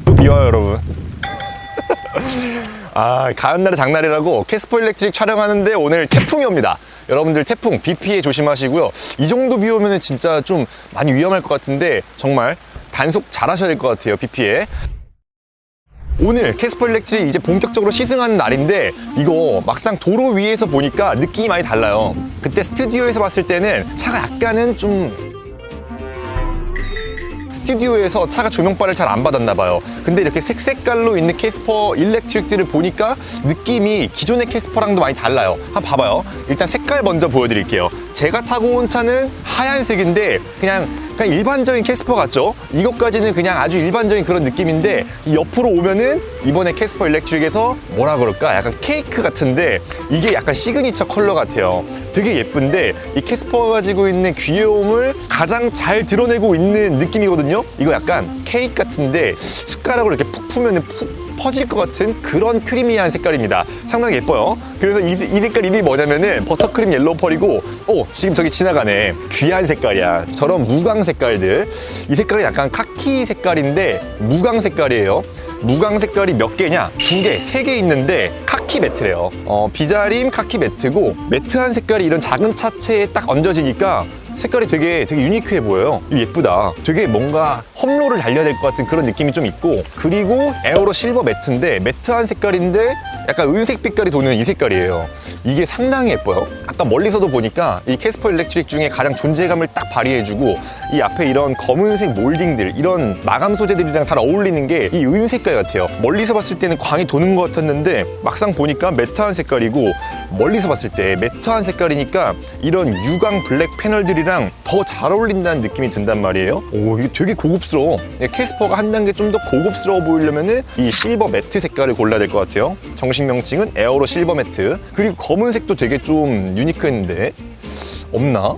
또 비와요 여러분. 가는 날이 장날이라고 캐스퍼 일렉트릭 촬영하는데 오늘 태풍이 옵니다. 여러분들 태풍 비 피해 조심하시고요. 이 정도 비 오면 진짜 좀 많이 위험할 것 같은데 정말 단속 잘 하셔야 될 것 같아요. 비 피해. 오늘 캐스퍼 일렉트릭 이제 본격적으로 시승하는 날인데 이거 막상 도로 위에서 보니까 느낌이 많이 달라요. 그때 스튜디오에서 봤을 때는 차가 약간은 좀 스튜디오에서 차가 조명빨을 잘 안 받았나 봐요. 근데 이렇게 색깔로 있는 캐스퍼 일렉트릭들을 보니까 느낌이 기존의 캐스퍼랑도 많이 달라요. 한번 봐봐요. 일단 색깔 먼저 보여드릴게요. 제가 타고 온 차는 하얀색인데 그냥 일반적인 캐스퍼 같죠? 이것까지는 그냥 아주 일반적인 그런 느낌인데 이 옆으로 오면은 이번에 캐스퍼 일렉트릭에서 뭐라 그럴까? 약간 케이크 같은데 이게 약간 시그니처 컬러 같아요. 되게 예쁜데 이 캐스퍼가 가지고 있는 귀여움을 가장 잘 드러내고 있는 느낌이거든요? 이거 약간 케이크 같은데 숟가락으로 이렇게 푹 풀면은 푹 퍼질 것 같은 그런 크리미한 색깔입니다. 상당히 예뻐요. 그래서 이 색깔 이름이 뭐냐면은 버터크림 옐로우 펄이고, 지금 저기 지나가네. 귀한 색깔이야. 저런 무광 색깔들. 이 색깔은 약간 카키 색깔인데 무광 색깔이에요. 무광 색깔이 몇 개냐? 2개, 3개 있는데 카키 매트래요. 비자림 카키 매트고, 매트한 색깔이 이런 작은 차체에 딱 얹어지니까 색깔이 되게 유니크해 보여요. 예쁘다. 되게 뭔가 험로를 달려야 될 것 같은 그런 느낌이 좀 있고, 그리고 에어로 실버 매트인데 매트한 색깔인데 약간 은색 빛깔이 도는 이 색깔이에요. 이게 상당히 예뻐요. 아까 멀리서도 보니까 이 캐스퍼 일렉트릭 중에 가장 존재감을 딱 발휘해주고, 이 앞에 이런 검은색 몰딩들, 이런 마감 소재들이랑 잘 어울리는 게 이 은색깔 같아요. 멀리서 봤을 때는 광이 도는 것 같았는데 막상 보니까 매트한 색깔이고, 멀리서 봤을 때 매트한 색깔이니까 이런 유광 블랙 패널들이랑 더 잘 어울린다는 느낌이 든단 말이에요. 이게 되게 고급스러워. 캐스퍼가 한 단계 좀 더 고급스러워 보이려면은 이 실버 매트 색깔을 골라야 될 것 같아요. 정식 명칭은 에어로 실버 매트. 그리고 검은색도 되게 좀 유니크했는데 없나?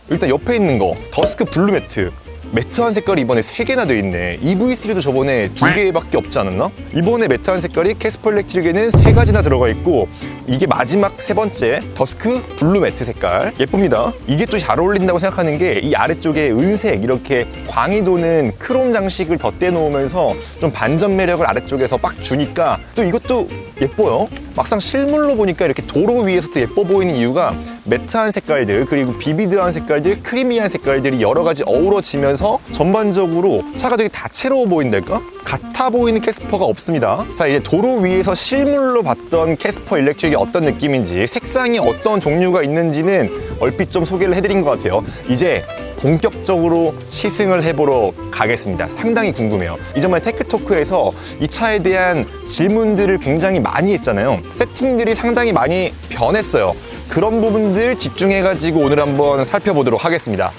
일단 옆에 있는 거 더스크 블루 매트. 매트한 색깔이 이번에 3개나 돼 있네. EV3도 저번에 2개밖에 없지 않았나? 이번에 매트한 색깔이 캐스퍼 일렉트릭에는 3가지나 들어가 있고, 이게 마지막 3번째 더스크 블루 매트 색깔. 예쁩니다. 이게 또 잘 어울린다고 생각하는 게 이 아래쪽에 은색 이렇게 광이 도는 크롬 장식을 덧대 놓으면서 좀 반전 매력을 아래쪽에서 빡 주니까 또 이것도 예뻐요. 막상 실물로 보니까 이렇게 도로 위에서도 예뻐 보이는 이유가 매트한 색깔들, 그리고 비비드한 색깔들, 크리미한 색깔들이 여러 가지 어우러지면서 전반적으로 차가 되게 다채로워 보인달까? 같아 보이는 캐스퍼가 없습니다. 자, 이제 도로 위에서 실물로 봤던 캐스퍼 일렉트릭이 어떤 느낌인지, 색상이 어떤 종류가 있는지는 얼핏 좀 소개를 해드린 것 같아요. 이제 본격적으로 시승을 해보러 가겠습니다. 상당히 궁금해요. 이전에 테크토크에서 이 차에 대한 질문들을 굉장히 많이 했잖아요. 세팅들이 상당히 많이 변했어요. 그런 부분들 집중해가지고 오늘 한번 살펴보도록 하겠습니다.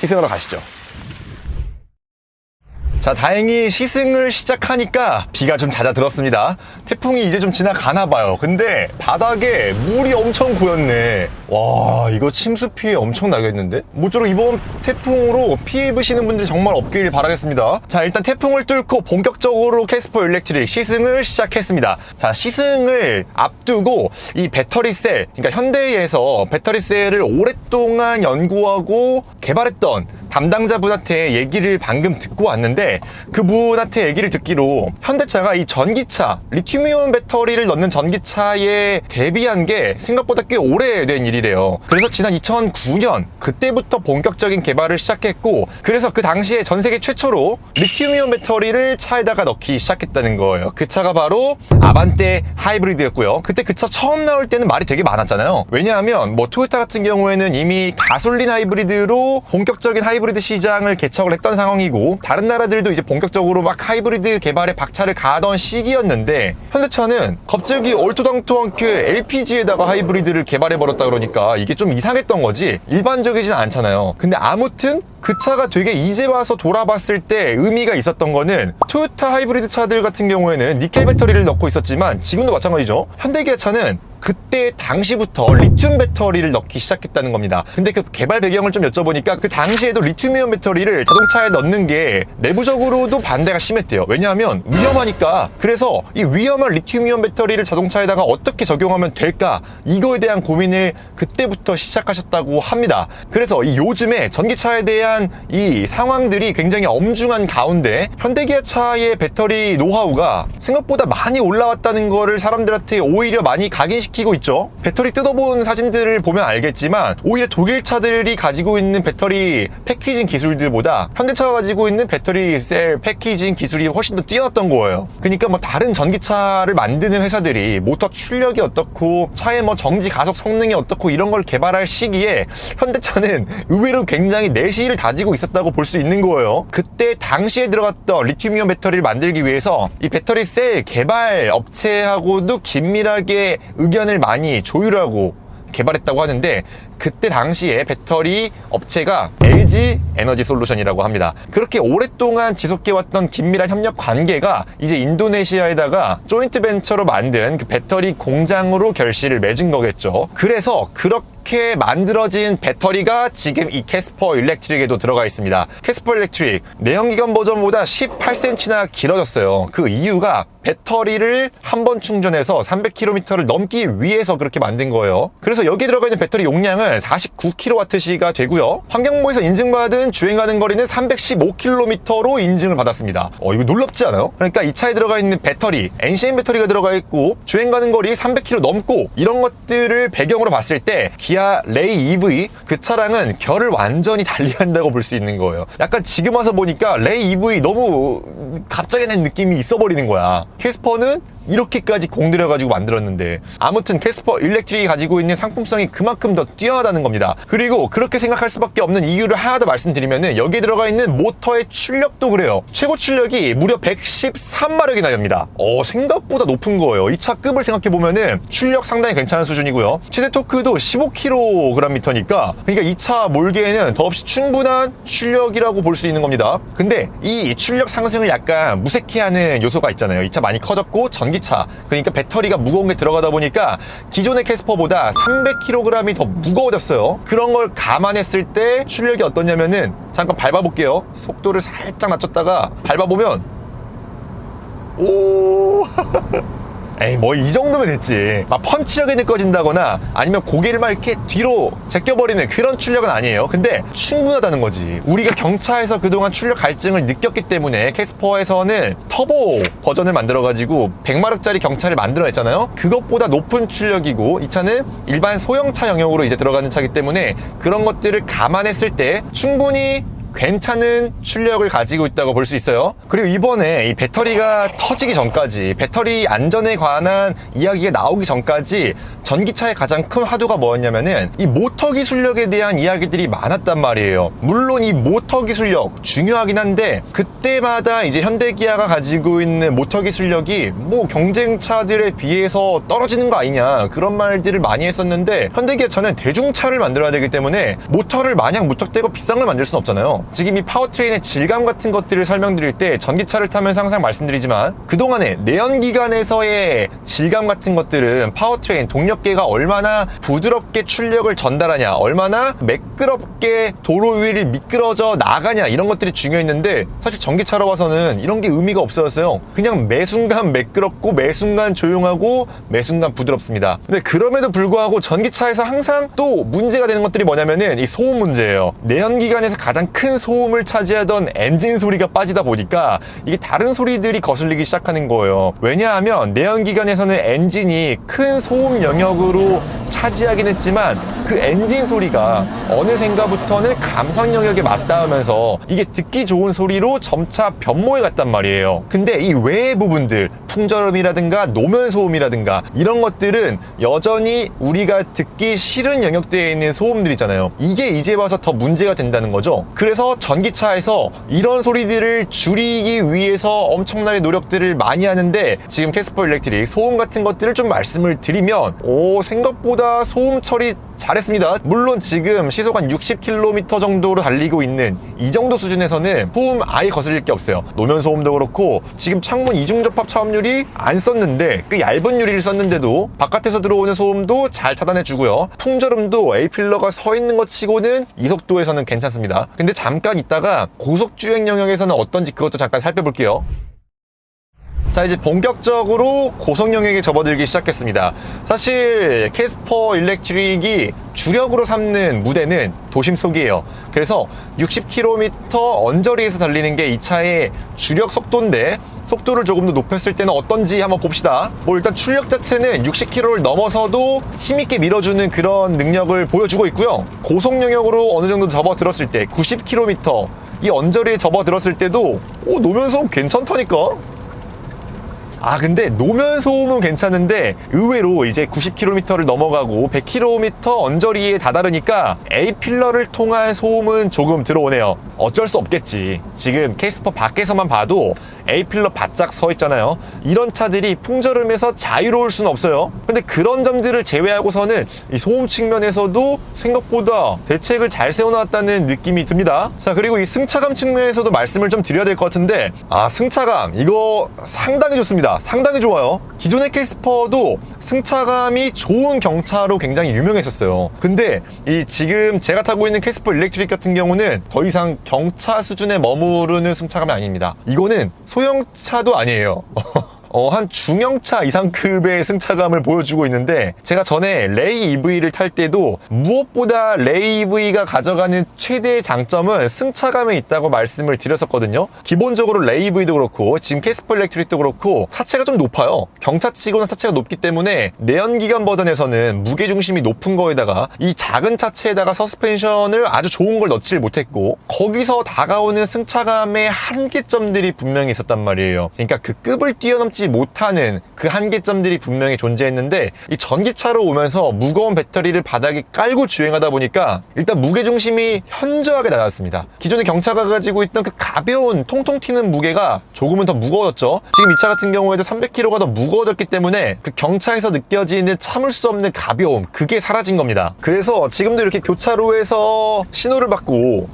시승하러 가시죠. 자, 다행히 시승을 시작하니까 비가 좀 잦아들었습니다. 태풍이 이제 좀 지나가나 봐요. 근데 바닥에 물이 엄청 고였네. 와, 이거 침수 피해 엄청 나겠는데? 모쪼록 이번 태풍으로 피해 입으시는 분들 정말 없길 바라겠습니다. 자, 일단 태풍을 뚫고 본격적으로 캐스퍼 일렉트릭 시승을 시작했습니다. 자, 시승을 앞두고 이 배터리셀, 그러니까 현대에서 배터리셀을 오랫동안 연구하고 개발했던 담당자분한테 얘기를 방금 듣고 왔는데, 그분한테 얘기를 듣기로 현대차가 이 전기차, 리튬이온 배터리를 넣는 전기차에 대비한 게 생각보다 꽤 오래된 일이래요. 그래서 지난 2009년 그때부터 본격적인 개발을 시작했고, 그래서 그 당시에 전 세계 최초로 리튬이온 배터리를 차에다가 넣기 시작했다는 거예요. 그 차가 바로 아반떼 하이브리드였고요. 그때 그 차 처음 나올 때는 말이 되게 많았잖아요. 왜냐하면 뭐 토요타 같은 경우에는 이미 가솔린 하이브리드로 본격적인 하이브리드 시장을 개척을 했던 상황이고, 다른 나라들도 이제 본격적으로 막 하이브리드 개발에 박차를 가하던 시기였는데, 현대차는 갑자기 얼토당토않게 LPG에다가 하이브리드를 개발해버렸다 그러니까 이게 좀 이상했던 거지 일반적이진 않잖아요. 근데 아무튼 그 차가 되게 이제 와서 돌아봤을 때 의미가 있었던 거는, 토요타 하이브리드 차들 같은 경우에는 니켈 배터리를 넣고 있었지만 지금도 마찬가지죠. 현대기아차는 그때 당시부터 리튬 배터리를 넣기 시작했다는 겁니다. 근데 그 개발 배경을 좀 여쭤보니까 그 당시에도 리튬이온 배터리를 자동차에 넣는 게 내부적으로도 반대가 심했대요. 왜냐하면 위험하니까. 그래서 이 위험한 리튬이온 배터리를 자동차에다가 어떻게 적용하면 될까, 이거에 대한 고민을 그때부터 시작하셨다고 합니다. 그래서 이 요즘에 전기차에 대한 이 상황들이 굉장히 엄중한 가운데 현대기아차의 배터리 노하우가 생각보다 많이 올라왔다는 거를 사람들한테 오히려 많이 각인시키고 있죠. 배터리 뜯어본 사진들을 보면 알겠지만 오히려 독일 차들이 가지고 있는 배터리 패키징 기술들보다 현대차가 가지고 있는 배터리 셀 패키징 기술이 훨씬 더 뛰어났던 거예요. 그러니까 뭐 다른 전기차를 만드는 회사들이 모터 출력이 어떻고 차의 뭐 정지 가속 성능이 어떻고 이런 걸 개발할 시기에 현대차는 의외로 굉장히 내실을 다지고 있었다고 볼 수 있는 거예요. 그때 당시에 들어갔던 리튬이온 배터리를 만들기 위해서 이 배터리 셀 개발 업체하고도 긴밀하게 의견을 많이 조율하고 개발했다고 하는데, 그때 당시에 배터리 업체가 LG 에너지 솔루션이라고 합니다. 그렇게 오랫동안 지속해왔던 긴밀한 협력 관계가 이제 인도네시아에다가 조인트 벤처로 만든 그 배터리 공장으로 결실을 맺은 거겠죠. 그래서 그렇게 만들어진 배터리가 지금 이 캐스퍼 일렉트릭에도 들어가 있습니다. 캐스퍼 일렉트릭 내연기관 버전보다 18cm나 길어졌어요. 그 이유가 배터리를 한 번 충전해서 300km를 넘기 위해서 그렇게 만든 거예요. 그래서 여기 들어가 있는 배터리 용량은 49kWh가 되고요. 환경부에서 인증받은 주행가능 거리는 315km로 인증을 받았습니다. 이거 놀랍지 않아요? 그러니까 이 차에 들어가 있는 배터리, NCM 배터리가 들어가 있고 주행가능 거리 300km 넘고 이런 것들을 배경으로 봤을 때 기아 레이 EV, 그 차량은 결을 완전히 달리한다고 볼 수 있는 거예요. 약간 지금 와서 보니까 레이 EV 너무 갑자기 낸 느낌이 있어버리는 거야. 캐스퍼는 이렇게까지 공들여가지고 만들었는데, 아무튼 캐스퍼 일렉트릭이 가지고 있는 상품성이 그만큼 더 뛰어나다는 겁니다. 그리고 그렇게 생각할 수밖에 없는 이유를 하나 더 말씀드리면은 여기에 들어가 있는 모터의 출력도 그래요. 최고 출력이 무려 113마력이나 됩니다. 생각보다 높은 거예요. 이 차 급을 생각해보면은 출력 상당히 괜찮은 수준이고요. 최대 토크도 15kgm니까, 그러니까 이 차 몰기에는 더없이 충분한 출력이라고 볼 수 있는 겁니다. 근데 이 출력 상승을 약간 무색해하는 요소가 있잖아요. 이 차 많이 커졌고 전기차, 그러니까 배터리가 무거운 게 들어가다 보니까 기존의 캐스퍼보다 300kg이 더 무거워졌어요. 그런 걸 감안했을 때 출력이 어떠냐면은, 잠깐 밟아볼게요. 속도를 살짝 낮췄다가 밟아보면 오 에이 뭐 이 정도면 됐지. 막 펀치력이 느껴진다거나 아니면 고개를 막 이렇게 뒤로 제껴버리는 그런 출력은 아니에요. 근데 충분하다는 거지. 우리가 경차에서 그동안 출력 갈증을 느꼈기 때문에 캐스퍼에서는 터보 버전을 만들어가지고 100마력짜리 경차를 만들어냈잖아요. 그것보다 높은 출력이고, 이 차는 일반 소형차 영역으로 이제 들어가는 차이기 때문에 그런 것들을 감안했을 때 충분히 괜찮은 출력을 가지고 있다고 볼 수 있어요. 그리고 이번에 이 배터리가 터지기 전까지, 배터리 안전에 관한 이야기가 나오기 전까지 전기차의 가장 큰 화두가 뭐였냐면은 이 모터 기술력에 대한 이야기들이 많았단 말이에요. 물론 이 모터 기술력 중요하긴 한데, 그때마다 이제 현대기아가 가지고 있는 모터 기술력이 뭐 경쟁차들에 비해서 떨어지는 거 아니냐, 그런 말들을 많이 했었는데, 현대기아차는 대중차를 만들어야 되기 때문에 모터를 마냥 무턱대고 비싼 걸 만들 수는 없잖아요. 지금 이 파워트레인의 질감 같은 것들을 설명드릴 때 전기차를 타면서 항상 말씀드리지만, 그동안에 내연기관에서의 질감 같은 것들은 파워트레인, 동력계가 얼마나 부드럽게 출력을 전달하냐, 얼마나 매끄럽게 도로 위를 미끄러져 나가냐, 이런 것들이 중요했는데, 사실 전기차로 와서는 이런 게 의미가 없어졌어요. 그냥 매 순간 매끄럽고 매 순간 조용하고 매 순간 부드럽습니다. 근데 그럼에도 불구하고 전기차에서 항상 또 문제가 되는 것들이 뭐냐면은 이 소음 문제예요. 내연기관에서 가장 큰 소음을 차지하던 엔진 소리가 빠지다 보니까 이게 다른 소리들이 거슬리기 시작하는 거예요. 왜냐하면 내연기관에서는 엔진이 큰 소음 영역으로 차지하긴 했지만 그 엔진 소리가 어느샌가부터는 감성 영역에 맞닿으면서 이게 듣기 좋은 소리로 점차 변모해 갔단 말이에요. 근데 이 외의 부분들, 풍절음이라든가 노면 소음이라든가 이런 것들은 여전히 우리가 듣기 싫은 영역대에 있는 소음들이잖아요. 이게 이제 와서 더 문제가 된다는 거죠. 그래서 그래서 전기차에서 이런 소리들을 줄이기 위해서 엄청나게 노력들을 많이 하는데, 지금 캐스퍼 일렉트릭 소음 같은 것들을 좀 말씀을 드리면 생각보다 소음 처리 잘했습니다. 물론 지금 시속 한 60km 정도로 달리고 있는 이 정도 수준에서는 소음 아예 거슬릴 게 없어요. 노면 소음도 그렇고, 지금 창문 이중 접합 차음유리 안 썼는데 그 얇은 유리를 썼는데도 바깥에서 들어오는 소음도 잘 차단해 주고요. 풍절음도 A필러가 서 있는 것 치고는 이 속도에서는 괜찮습니다. 근데 잠깐 있다가 고속주행 영역에서는 어떤지 그것도 잠깐 살펴볼게요. 자, 이제 본격적으로 고속 영역에 접어들기 시작했습니다. 사실 캐스퍼 일렉트릭이 주력으로 삼는 무대는 도심 속이에요. 그래서 60km 언저리에서 달리는 게 이 차의 주력 속도인데, 속도를 조금 더 높였을 때는 어떤지 한번 봅시다. 일단 출력 자체는 60km를 넘어서도 힘있게 밀어주는 그런 능력을 보여주고 있고요. 고속 영역으로 어느 정도 접어들었을 때 90km 이 언저리에 접어들었을 때도 노면 소음 괜찮다니까. 근데 노면 소음은 괜찮은데 의외로 이제 90km를 넘어가고 100km 언저리에 다다르니까 A필러를 통한 소음은 조금 들어오네요. 어쩔 수 없겠지. 지금 캐스퍼 밖에서만 봐도 A필러 바짝 서 있잖아요. 이런 차들이 풍절음에서 자유로울 수는 없어요. 근데 그런 점들을 제외하고서는 이 소음 측면에서도 생각보다 대책을 잘 세워놨다는 느낌이 듭니다. 자, 그리고 이 승차감 측면에서도 말씀을 좀 드려야 될 것 같은데, 승차감 이거 상당히 좋습니다. 상당히 좋아요. 기존의 캐스퍼도 승차감이 좋은 경차로 굉장히 유명했었어요. 근데 이 지금 제가 타고 있는 캐스퍼 일렉트릭 같은 경우는 더 이상 경차 수준에 머무르는 승차감이 아닙니다. 이거는 소형차도 아니에요. 한 중형차 이상급의 승차감을 보여주고 있는데, 제가 전에 레이 EV를 탈 때도 무엇보다 레이 EV가 가져가는 최대의 장점은 승차감에 있다고 말씀을 드렸었거든요. 기본적으로 레이 EV도 그렇고 지금 캐스퍼 일렉트릭도 그렇고 차체가 좀 높아요. 경차치고는 차체가 높기 때문에 내연기관 버전에서는 무게중심이 높은 거에다가 이 작은 차체에다가 서스펜션을 아주 좋은 걸 넣지를 못했고, 거기서 다가오는 승차감의 한계점들이 분명히 있었단 말이에요. 그러니까 그 급을 뛰어넘지 못하는 그 한계점들이 분명히 존재했는데, 이 전기차로 오면서 무거운 배터리를 바닥에 깔고 주행하다 보니까 일단 무게중심이 현저하게 낮았습니다. 기존의 경차가 가지고 있던 그 가벼운 통통 튀는 무게가 조금은 더 무거워졌죠. 지금 이 차 같은 경우에도 300kg가 더 무거워졌기 때문에 그 경차에서 느껴지는 참을 수 없는 가벼움, 그게 사라진 겁니다. 그래서 지금도 이렇게 교차로에서 신호를 받고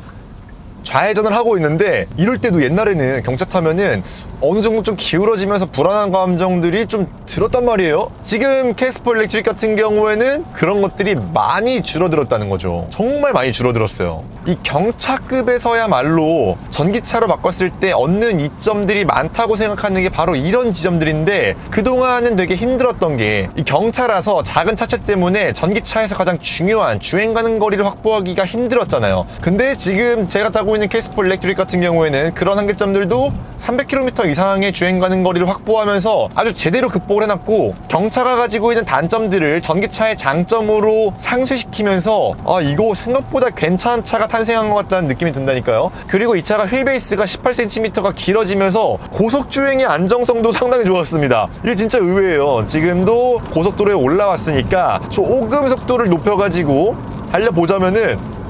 좌회전을 하고 있는데, 이럴 때도 옛날에는 경차 타면은 어느 정도 좀 기울어지면서 불안한 감정들이 좀 들었단 말이에요. 지금 캐스퍼 일렉트릭 같은 경우에는 그런 것들이 많이 줄어들었다는 거죠. 정말 많이 줄어들었어요. 이 경차급에서야말로 전기차로 바꿨을 때 얻는 이점들이 많다고 생각하는 게 바로 이런 지점들인데, 그동안은 되게 힘들었던 게 이 경차라서 작은 차체 때문에 전기차에서 가장 중요한 주행 가는 거리를 확보하기가 힘들었잖아요. 근데 지금 제가 타고 있는 캐스퍼 일렉트릭 같은 경우에는 그런 한계점들도 300km 이상의 주행 가는 거리를 확보하면서 아주 제대로 극복을 해놨고, 경차가 가지고 있는 단점들을 전기차의 장점으로 상쇄시키면서 이거 생각보다 괜찮은 차가 탄생한 것 같다는 느낌이 든다니까요. 그리고 이 차가 휠베이스가 18cm가 길어지면서 고속주행의 안정성도 상당히 좋았습니다. 이게 진짜 의외예요. 지금도 고속도로에 올라왔으니까 조금 속도를 높여가지고 달려보자면은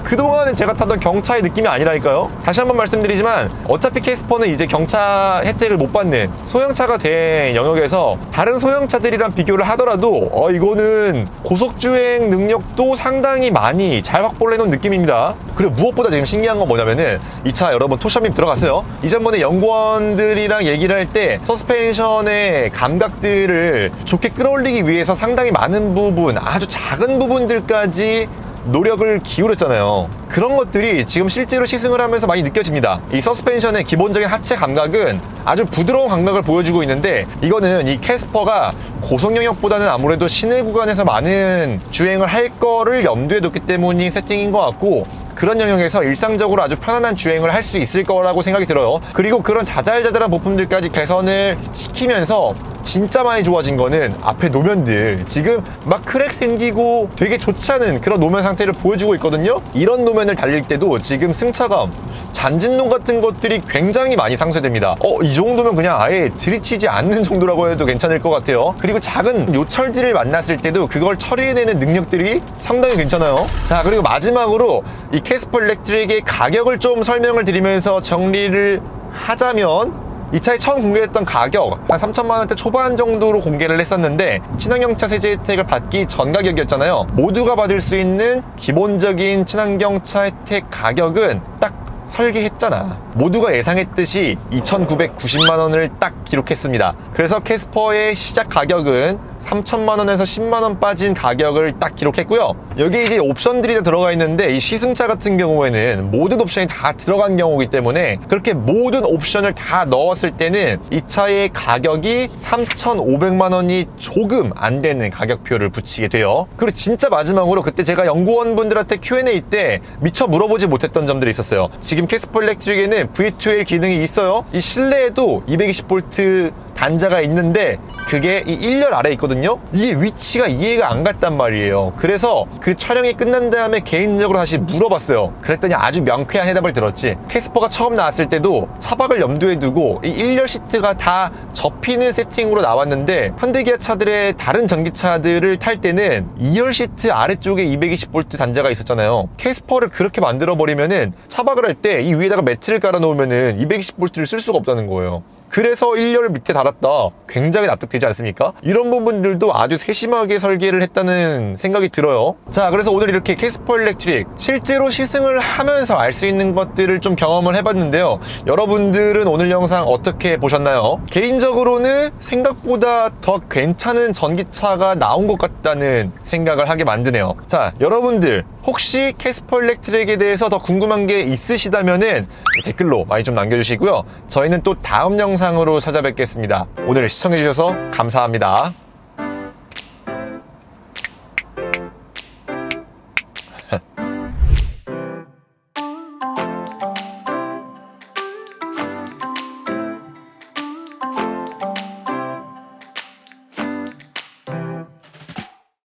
그동안은 제가 타던 경차의 느낌이 아니라니까요. 다시 한번 말씀드리지만 어차피 캐스퍼는 이제 경차 혜택을 못 받는 소형차가 된 영역에서 다른 소형차들이랑 비교를 하더라도 이거는 고속주행 능력도 상당히 많이 잘 확보를 해놓은 느낌입니다. 그리고 무엇보다 지금 신기한 건 뭐냐면은 이 차 여러분 토샵님 들어갔어요? 이전번에 연구원들이랑 얘기를 할 때 서스펜션의 감각들을 좋게 끌어올리기 위해서 상당히 많은 부분, 아주 작은 부분들까지 노력을 기울였잖아요. 그런 것들이 지금 실제로 시승을 하면서 많이 느껴집니다. 이 서스펜션의 기본적인 하체 감각은 아주 부드러운 감각을 보여주고 있는데, 이거는 이 캐스퍼가 고속 영역보다는 아무래도 시내 구간에서 많은 주행을 할 거를 염두에 뒀기 때문인 세팅인 것 같고, 그런 영역에서 일상적으로 아주 편안한 주행을 할 수 있을 거라고 생각이 들어요. 그리고 그런 자잘자잘한 부품들까지 개선을 시키면서 진짜 많이 좋아진 거는 앞에 노면들 지금 막 크랙 생기고 되게 좋지 않은 그런 노면 상태를 보여주고 있거든요. 이런 노면을 달릴 때도 지금 승차감, 잔진동 같은 것들이 굉장히 많이 상쇄됩니다. 이 정도면 그냥 아예 들이치지 않는 정도라고 해도 괜찮을 것 같아요. 그리고 작은 요철들을 만났을 때도 그걸 처리해내는 능력들이 상당히 괜찮아요. 자, 그리고 마지막으로 이 캐스퍼 일렉트릭의 가격을 좀 설명을 드리면서 정리를 하자면, 이 차에 처음 공개했던 가격 한 3천만 원대 초반 정도로 공개를 했었는데, 친환경차 세제 혜택을 받기 전 가격이었잖아요. 모두가 받을 수 있는 기본적인 친환경차 혜택 가격은 딱 설계했잖아. 모두가 예상했듯이 2,990만 원을 딱 기록했습니다. 그래서 캐스퍼의 시작 가격은 3천만 원에서 10만 원 빠진 가격을 딱 기록했고요. 여기 이제 옵션들이 다 들어가 있는데, 이 시승차 같은 경우에는 모든 옵션이 다 들어간 경우이기 때문에 그렇게 모든 옵션을 다 넣었을 때는 이 차의 가격이 3,500만 원이 조금 안 되는 가격표를 붙이게 돼요. 그리고 진짜 마지막으로, 그때 제가 연구원분들한테 Q&A 때 미처 물어보지 못했던 점들이 있었어요. 지금 캐스퍼 일렉트릭에는 V2L 기능이 있어요. 이 실내에도 220V 단자가 있는데 그게 이 1열 아래에 있거든요. 이게 위치가 이해가 안 갔단 말이에요. 그래서 그 촬영이 끝난 다음에 개인적으로 다시 물어봤어요. 그랬더니 아주 명쾌한 해답을 들었지. 캐스퍼가 처음 나왔을 때도 차박을 염두에 두고 이 1열 시트가 다 접히는 세팅으로 나왔는데, 현대기아 차들의 다른 전기차들을 탈 때는 2열 시트 아래쪽에 220V 단자가 있었잖아요. 캐스퍼를 그렇게 만들어버리면은 차박을 할 때 이 위에다가 매트를 깔아 놓으면은 220V를 쓸 수가 없다는 거예요. 그래서 1열 밑에 달았다. 굉장히 납득되지 않습니까? 이런 부분들도 아주 세심하게 설계를 했다는 생각이 들어요. 자, 그래서 오늘 이렇게 캐스퍼 일렉트릭 실제로 시승을 하면서 알 수 있는 것들을 좀 경험을 해봤는데요. 여러분들은 오늘 영상 어떻게 보셨나요? 개인적으로는 생각보다 더 괜찮은 전기차가 나온 것 같다는 생각을 하게 만드네요. 자, 여러분들 혹시 캐스퍼 일렉트릭에 대해서 더 궁금한 게 있으시다면은 댓글로 많이 좀 남겨주시고요. 저희는 또 다음 영상으로 찾아뵙겠습니다. 오늘 시청해주셔서 감사합니다.